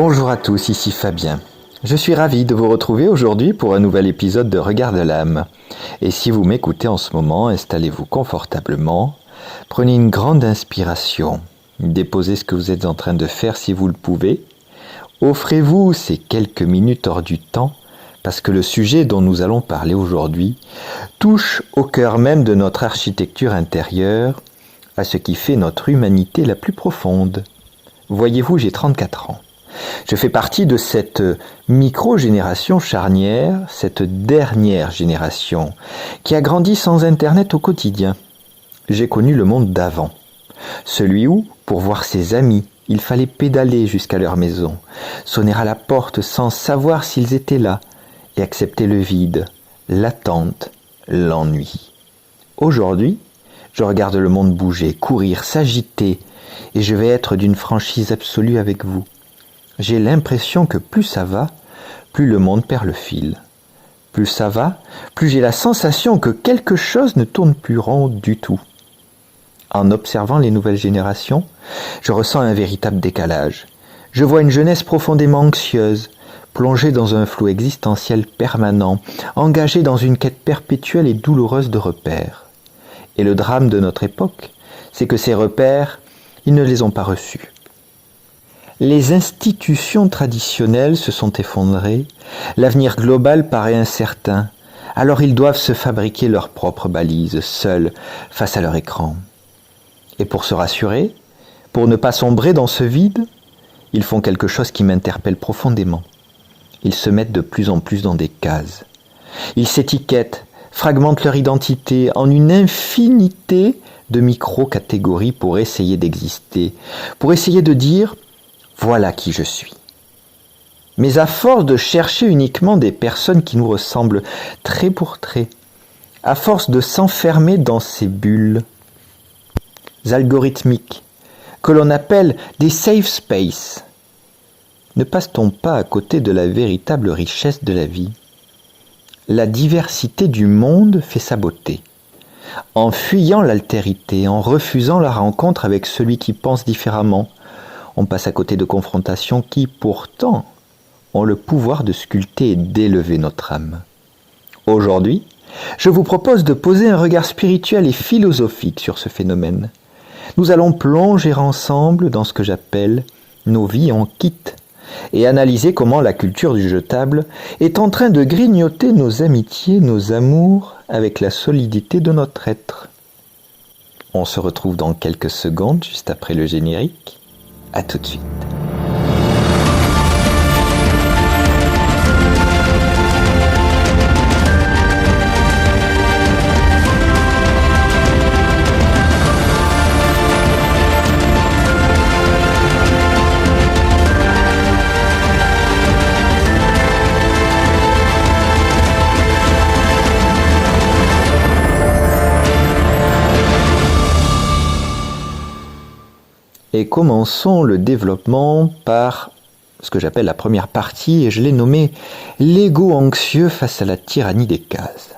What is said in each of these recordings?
Bonjour à tous, ici Fabien. Je suis ravi de vous retrouver aujourd'hui pour un nouvel épisode de Regard de l'âme. Et si vous m'écoutez en ce moment, installez-vous confortablement, prenez une grande inspiration, déposez ce que vous êtes en train de faire si vous le pouvez, offrez-vous ces quelques minutes hors du temps, parce que le sujet dont nous allons parler aujourd'hui touche au cœur même de notre architecture intérieure, à ce qui fait notre humanité la plus profonde. Voyez-vous, j'ai 34 ans. Je fais partie de cette micro-génération charnière, cette dernière génération, qui a grandi sans Internet au quotidien. J'ai connu le monde d'avant, celui où, pour voir ses amis, il fallait pédaler jusqu'à leur maison, sonner à la porte sans savoir s'ils étaient là, et accepter le vide, l'attente, l'ennui. Aujourd'hui, je regarde le monde bouger, courir, s'agiter, et je vais être d'une franchise absolue avec vous. J'ai l'impression que plus ça va, plus le monde perd le fil. Plus ça va, plus j'ai la sensation que quelque chose ne tourne plus rond du tout. En observant les nouvelles générations, je ressens un véritable décalage. Je vois une jeunesse profondément anxieuse, plongée dans un flou existentiel permanent, engagée dans une quête perpétuelle et douloureuse de repères. Et le drame de notre époque, c'est que ces repères, ils ne les ont pas reçus. Les institutions traditionnelles se sont effondrées, l'avenir global paraît incertain, alors ils doivent se fabriquer leurs propres balises, seuls, face à leur écran. Et pour se rassurer, pour ne pas sombrer dans ce vide, ils font quelque chose qui m'interpelle profondément. Ils se mettent de plus en plus dans des cases. Ils s'étiquettent, fragmentent leur identité en une infinité de micro-catégories pour essayer d'exister, pour essayer de dire « voilà qui je suis ». Mais à force de chercher uniquement des personnes qui nous ressemblent trait pour trait, à force de s'enfermer dans ces bulles algorithmiques que l'on appelle des safe spaces, ne passe-t-on pas à côté de la véritable richesse de la vie ? La diversité du monde fait sa beauté. En fuyant l'altérité, en refusant la rencontre avec celui qui pense différemment, on passe à côté de confrontations qui, pourtant, ont le pouvoir de sculpter et d'élever notre âme. Aujourd'hui, je vous propose de poser un regard spirituel et philosophique sur ce phénomène. Nous allons plonger ensemble dans ce que j'appelle nos vies en kit et analyser comment la culture du jetable est en train de grignoter nos amitiés, nos amours avec la solidité de notre être. On se retrouve dans quelques secondes, juste après le générique. À tout de suite. Et commençons le développement par ce que j'appelle la première partie, et je l'ai nommé l'ego anxieux face à la tyrannie des cases.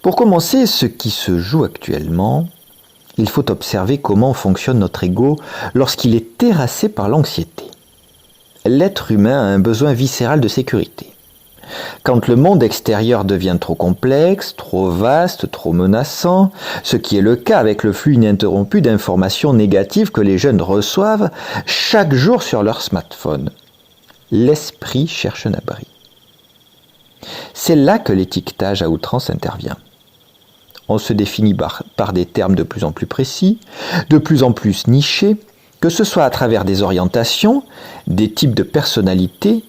Pour commencer, ce qui se joue actuellement, il faut observer comment fonctionne notre ego lorsqu'il est terrassé par l'anxiété. L'être humain a un besoin viscéral de sécurité. Quand le monde extérieur devient trop complexe, trop vaste, trop menaçant, ce qui est le cas avec le flux ininterrompu d'informations négatives que les jeunes reçoivent chaque jour sur leur smartphone, l'esprit cherche un abri. C'est là que l'étiquetage à outrance intervient. On se définit par des termes de plus en plus précis, de plus en plus nichés, que ce soit à travers des orientations, des types de personnalités,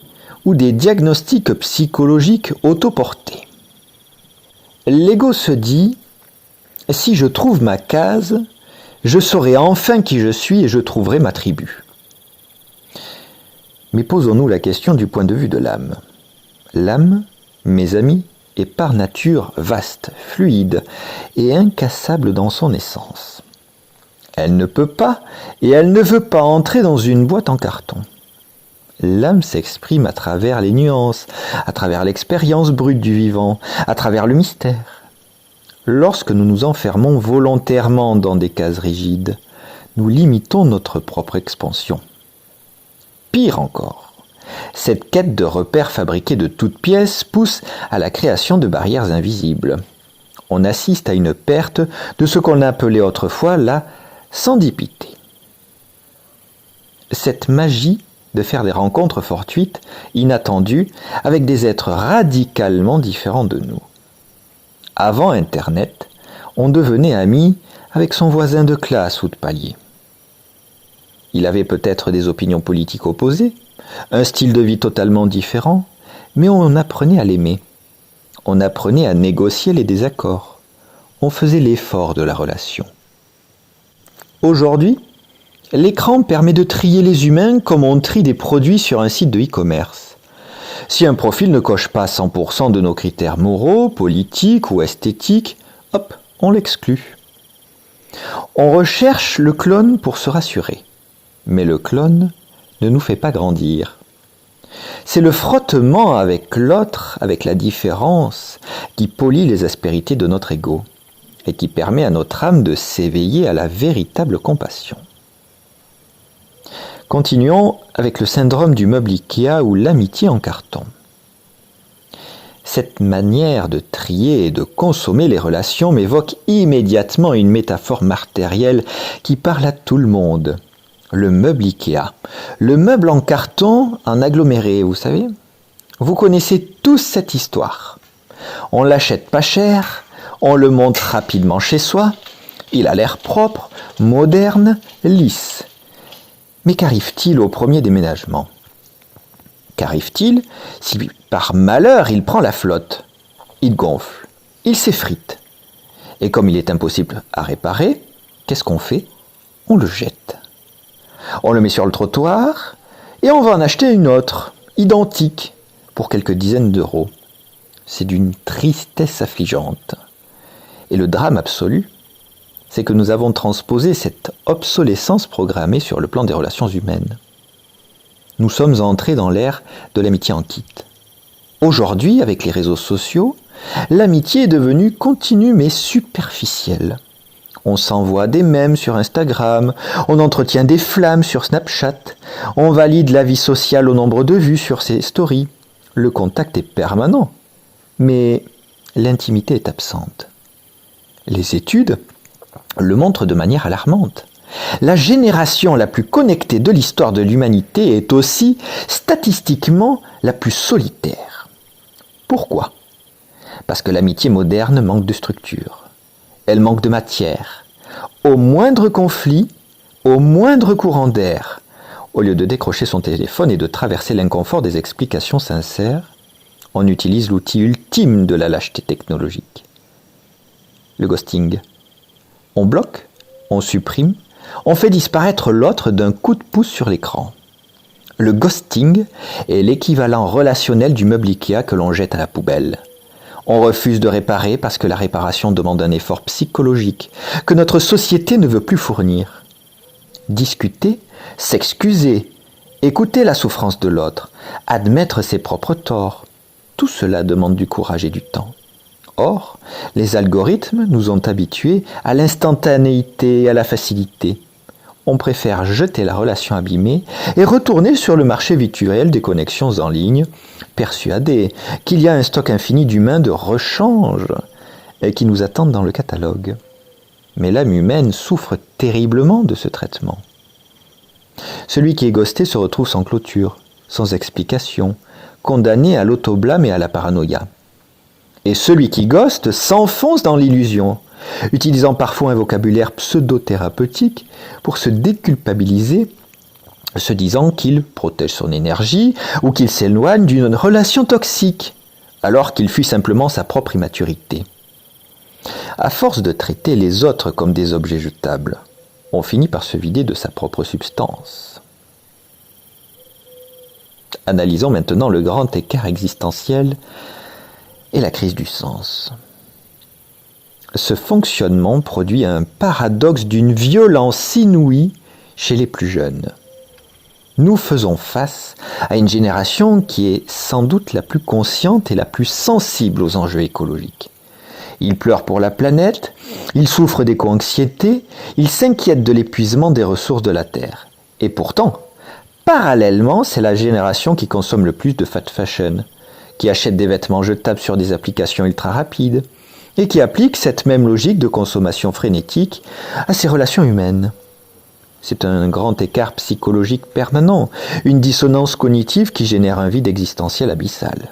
ou des diagnostics psychologiques autoportés. L'ego se dit « si je trouve ma case, je saurai enfin qui je suis et je trouverai ma tribu ». Mais posons-nous la question du point de vue de l'âme. L'âme, mes amis, est par nature vaste, fluide et incassable dans son essence. Elle ne peut pas et elle ne veut pas entrer dans une boîte en carton. L'âme s'exprime à travers les nuances, à travers l'expérience brute du vivant, à travers le mystère. Lorsque nous nous enfermons volontairement dans des cases rigides, nous limitons notre propre expansion. Pire encore, cette quête de repères fabriqués de toutes pièces pousse à la création de barrières invisibles. On assiste à une perte de ce qu'on appelait autrefois la sendipité. Cette magie de faire des rencontres fortuites, inattendues, avec des êtres radicalement différents de nous. Avant Internet, on devenait ami avec son voisin de classe ou de palier. Il avait peut-être des opinions politiques opposées, un style de vie totalement différent, mais on apprenait à l'aimer. On apprenait à négocier les désaccords. On faisait l'effort de la relation. Aujourd'hui, l'écran permet de trier les humains comme on trie des produits sur un site de e-commerce. Si un profil ne coche pas 100% de nos critères moraux, politiques ou esthétiques, hop, on l'exclut. On recherche le clone pour se rassurer. Mais le clone ne nous fait pas grandir. C'est le frottement avec l'autre, avec la différence, qui polit les aspérités de notre ego et qui permet à notre âme de s'éveiller à la véritable compassion. Continuons avec le syndrome du meuble Ikea ou l'amitié en carton. Cette manière de trier et de consommer les relations m'évoque immédiatement une métaphore matérielle qui parle à tout le monde. Le meuble Ikea. Le meuble en carton, en aggloméré, vous savez. Vous connaissez tous cette histoire. On l'achète pas cher, on le monte rapidement chez soi, il a l'air propre, moderne, lisse. Mais qu'arrive-t-il au premier déménagement ? Qu'arrive-t-il si par malheur il prend la flotte ? Il gonfle, il s'effrite. Et comme il est impossible à réparer, qu'est-ce qu'on fait ? On le jette. On le met sur le trottoir et on va en acheter une autre, identique, pour quelques dizaines d'euros. C'est d'une tristesse affligeante. Et le drame absolu, c'est que nous avons transposé cette obsolescence programmée sur le plan des relations humaines. Nous sommes entrés dans l'ère de l'amitié en kit. Aujourd'hui, avec les réseaux sociaux, l'amitié est devenue continue mais superficielle. On s'envoie des mèmes sur Instagram, on entretient des flammes sur Snapchat, on valide la vie sociale au nombre de vues sur ses stories. Le contact est permanent, mais l'intimité est absente. Les études le montrent de manière alarmante. La génération la plus connectée de l'histoire de l'humanité est aussi statistiquement la plus solitaire. Pourquoi ? Parce que l'amitié moderne manque de structure. Elle manque de matière. Au moindre conflit, au moindre courant d'air, au lieu de décrocher son téléphone et de traverser l'inconfort des explications sincères, on utilise l'outil ultime de la lâcheté technologique. Le ghosting. On bloque, on supprime, on fait disparaître l'autre d'un coup de pouce sur l'écran. Le ghosting est l'équivalent relationnel du meuble Ikea que l'on jette à la poubelle. On refuse de réparer parce que la réparation demande un effort psychologique que notre société ne veut plus fournir. Discuter, s'excuser, écouter la souffrance de l'autre, admettre ses propres torts, tout cela demande du courage et du temps. Or, les algorithmes nous ont habitués à l'instantanéité et à la facilité. On préfère jeter la relation abîmée et retourner sur le marché virtuel des connexions en ligne, persuadés qu'il y a un stock infini d'humains de rechange et qui nous attendent dans le catalogue. Mais l'âme humaine souffre terriblement de ce traitement. Celui qui est ghosté se retrouve sans clôture, sans explication, condamné à l'autoblâme et à la paranoïa. Et celui qui ghoste s'enfonce dans l'illusion, utilisant parfois un vocabulaire pseudo-thérapeutique pour se déculpabiliser, se disant qu'il protège son énergie ou qu'il s'éloigne d'une relation toxique, alors qu'il fuit simplement sa propre immaturité. À force de traiter les autres comme des objets jetables, on finit par se vider de sa propre substance. Analysons maintenant le grand écart existentiel et la crise du sens. Ce fonctionnement produit un paradoxe d'une violence inouïe chez les plus jeunes. Nous faisons face à une génération qui est sans doute la plus consciente et la plus sensible aux enjeux écologiques. Ils pleurent pour la planète, ils souffrent d'éco-anxiété, ils s'inquiètent de l'épuisement des ressources de la Terre. Et pourtant, Parallèlement, c'est la génération qui consomme le plus de fast fashion, qui achète des vêtements jetables sur des applications ultra rapides, et qui applique cette même logique de consommation frénétique à ses relations humaines. C'est un grand écart psychologique permanent, une dissonance cognitive qui génère un vide existentiel abyssal.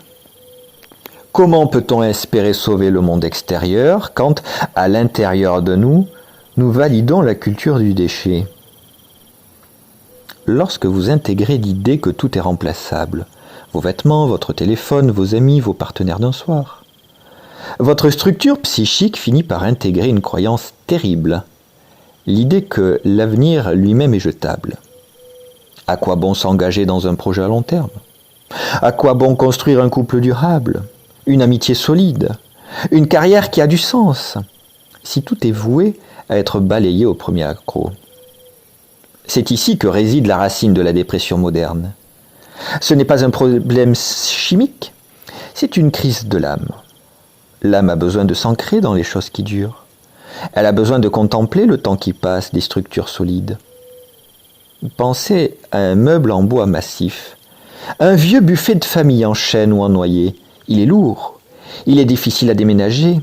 Comment peut-on espérer sauver le monde extérieur quand, à l'intérieur de nous, nous validons la culture du déchet ? Lorsque vous intégrez l'idée que tout est remplaçable, vos vêtements, votre téléphone, vos amis, vos partenaires d'un soir, votre structure psychique finit par intégrer une croyance terrible, l'idée que l'avenir lui-même est jetable. À quoi bon s'engager dans un projet à long terme ? À quoi bon construire un couple durable, une amitié solide, une carrière qui a du sens, si tout est voué à être balayé au premier accroc ? C'est ici que réside la racine de la dépression moderne. Ce n'est pas un problème chimique, c'est une crise de l'âme. L'âme a besoin de s'ancrer dans les choses qui durent. Elle a besoin de contempler le temps qui passe des structures solides. Pensez à un meuble en bois massif, un vieux buffet de famille en chêne ou en noyer. Il est lourd, il est difficile à déménager,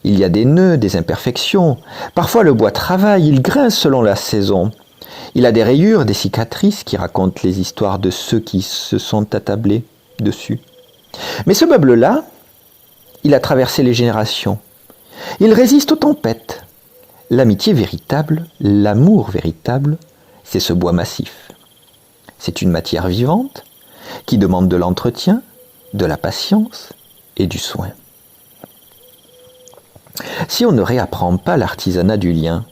il y a des nœuds, des imperfections. Parfois le bois travaille, il grince selon la saison. Il a des rayures, des cicatrices qui racontent les histoires de ceux qui se sont attablés dessus. Mais ce meuble-là, il a traversé les générations. Il résiste aux tempêtes. L'amitié véritable, l'amour véritable, c'est ce bois massif. C'est une matière vivante qui demande de l'entretien, de la patience et du soin. Si on ne réapprend pas l'artisanat du lien,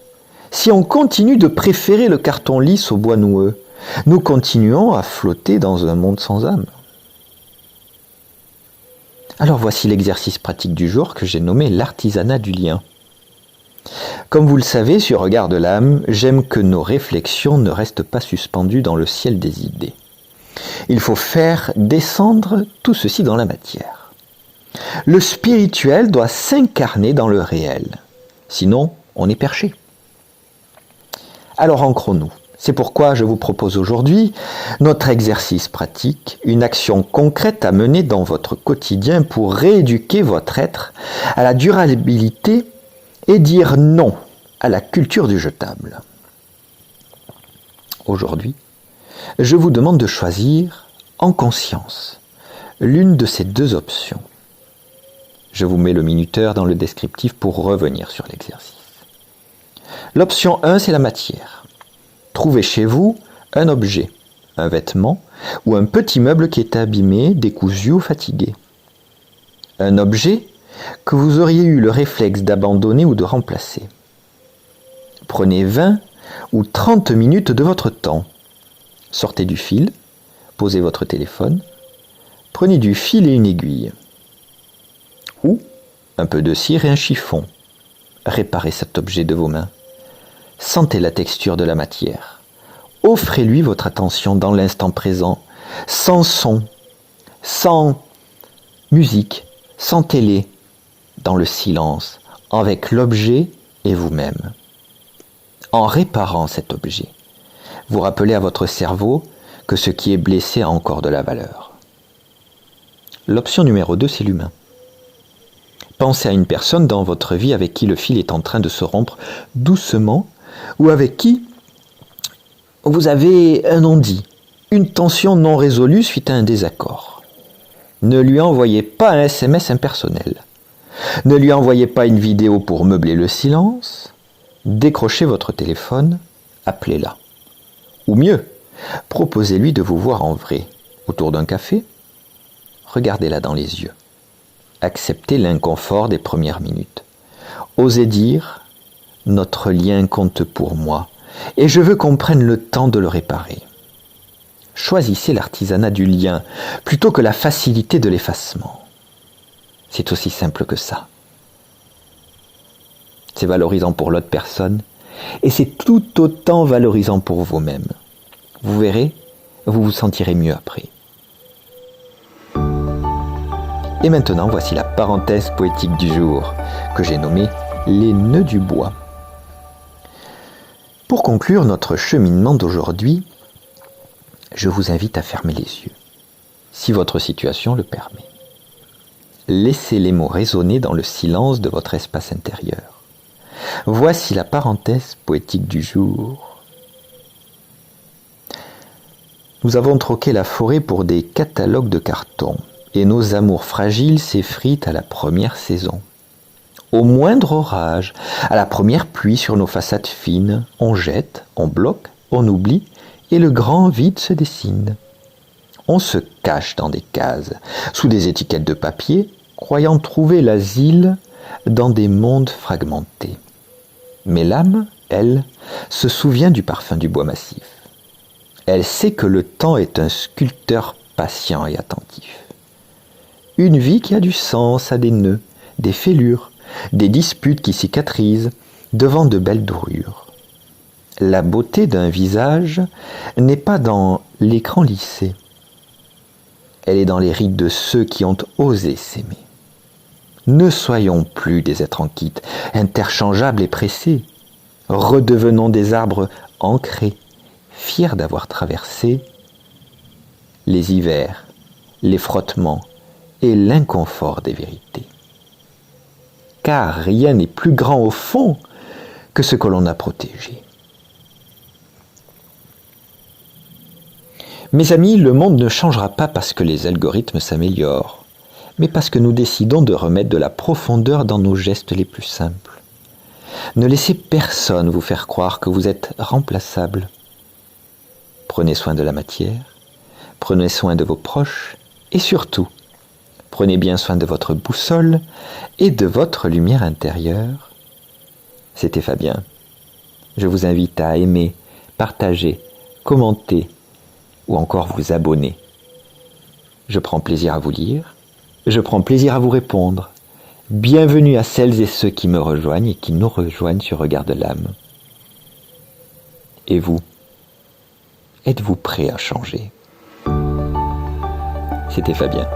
si on continue de préférer le carton lisse au bois noueux, nous continuons à flotter dans un monde sans âme. Alors voici l'exercice pratique du jour que j'ai nommé l'artisanat du lien. Comme vous le savez, sur Regard de l'âme, j'aime que nos réflexions ne restent pas suspendues dans le ciel des idées. Il faut faire descendre tout ceci dans la matière. Le spirituel doit s'incarner dans le réel, sinon on est perché. Alors ancrons-nous. C'est pourquoi je vous propose aujourd'hui notre exercice pratique, une action concrète à mener dans votre quotidien pour rééduquer votre être à la durabilité et dire non à la culture du jetable. Aujourd'hui, je vous demande de choisir en conscience l'une de ces deux options. Je vous mets le minuteur dans le descriptif pour revenir sur l'exercice. L'option 1, c'est la matière. Trouvez chez vous un objet, un vêtement ou un petit meuble qui est abîmé, décousu ou fatigué. Un objet que vous auriez eu le réflexe d'abandonner ou de remplacer. Prenez 20 ou 30 minutes de votre temps. Sortez du fil, posez votre téléphone, prenez du fil et une aiguille. Ou un peu de cire et un chiffon. Réparez cet objet de vos mains. Sentez la texture de la matière. Offrez-lui votre attention dans l'instant présent, sans son, sans musique, sans télé, dans le silence, avec l'objet et vous-même. En réparant cet objet, vous rappelez à votre cerveau que ce qui est blessé a encore de la valeur. L'option numéro 2, c'est l'humain. Pensez à une personne dans votre vie avec qui le fil est en train de se rompre doucement ou avec qui vous avez un non-dit, une tension non résolue suite à un désaccord. Ne lui envoyez pas un SMS impersonnel. Ne lui envoyez pas une vidéo pour meubler le silence. Décrochez votre téléphone, appelez-la. Ou mieux, proposez-lui de vous voir en vrai, autour d'un café. Regardez-la dans les yeux. Acceptez l'inconfort des premières minutes. Osez dire « Notre lien compte pour moi et je veux qu'on prenne le temps de le réparer ». Choisissez l'artisanat du lien plutôt que la facilité de l'effacement. C'est aussi simple que ça. C'est valorisant pour l'autre personne et c'est tout autant valorisant pour vous-même. Vous verrez, vous vous sentirez mieux après. Et maintenant, voici la parenthèse poétique du jour, que j'ai nommée « Les nœuds du bois ». Pour conclure notre cheminement d'aujourd'hui, Je vous invite à fermer les yeux, si votre situation le permet. Laissez les mots résonner dans le silence de votre espace intérieur. Voici la parenthèse poétique du jour. Nous avons troqué la forêt pour des catalogues de carton, et nos amours fragiles s'effritent à la première saison. Au moindre orage, à la première pluie sur nos façades fines, on jette, on bloque, on oublie, et le grand vide se dessine. On se cache dans des cases, sous des étiquettes de papier, croyant trouver l'asile dans des mondes fragmentés. Mais l'âme, elle, se souvient du parfum du bois massif. Elle sait que le temps est un sculpteur patient et attentif. Une vie qui a du sens a des nœuds, des fêlures, des disputes qui cicatrisent devant de belles dorures. La beauté d'un visage n'est pas dans l'écran lissé. Elle est dans les rides de ceux qui ont osé s'aimer. Ne soyons plus des êtres en kit, interchangeables et pressés. Redevenons des arbres ancrés, fiers d'avoir traversé les hivers, les frottements et l'inconfort des vérités. Car rien n'est plus grand au fond que ce que l'on a protégé. Mes amis, le monde ne changera pas parce que les algorithmes s'améliorent, mais parce que nous décidons de remettre de la profondeur dans nos gestes les plus simples. Ne laissez personne vous faire croire que vous êtes remplaçable. Prenez soin de la matière, prenez soin de vos proches et surtout, prenez bien soin de votre boussole et de votre lumière intérieure. C'était Fabien. Je vous invite à aimer, partager, commenter ou encore vous abonner. Je prends plaisir à vous lire, je prends plaisir à vous répondre. Bienvenue à celles et ceux qui me rejoignent et qui nous rejoignent sur Regard de l'âme. Et vous, êtes-vous prêt à changer ? C'était Fabien.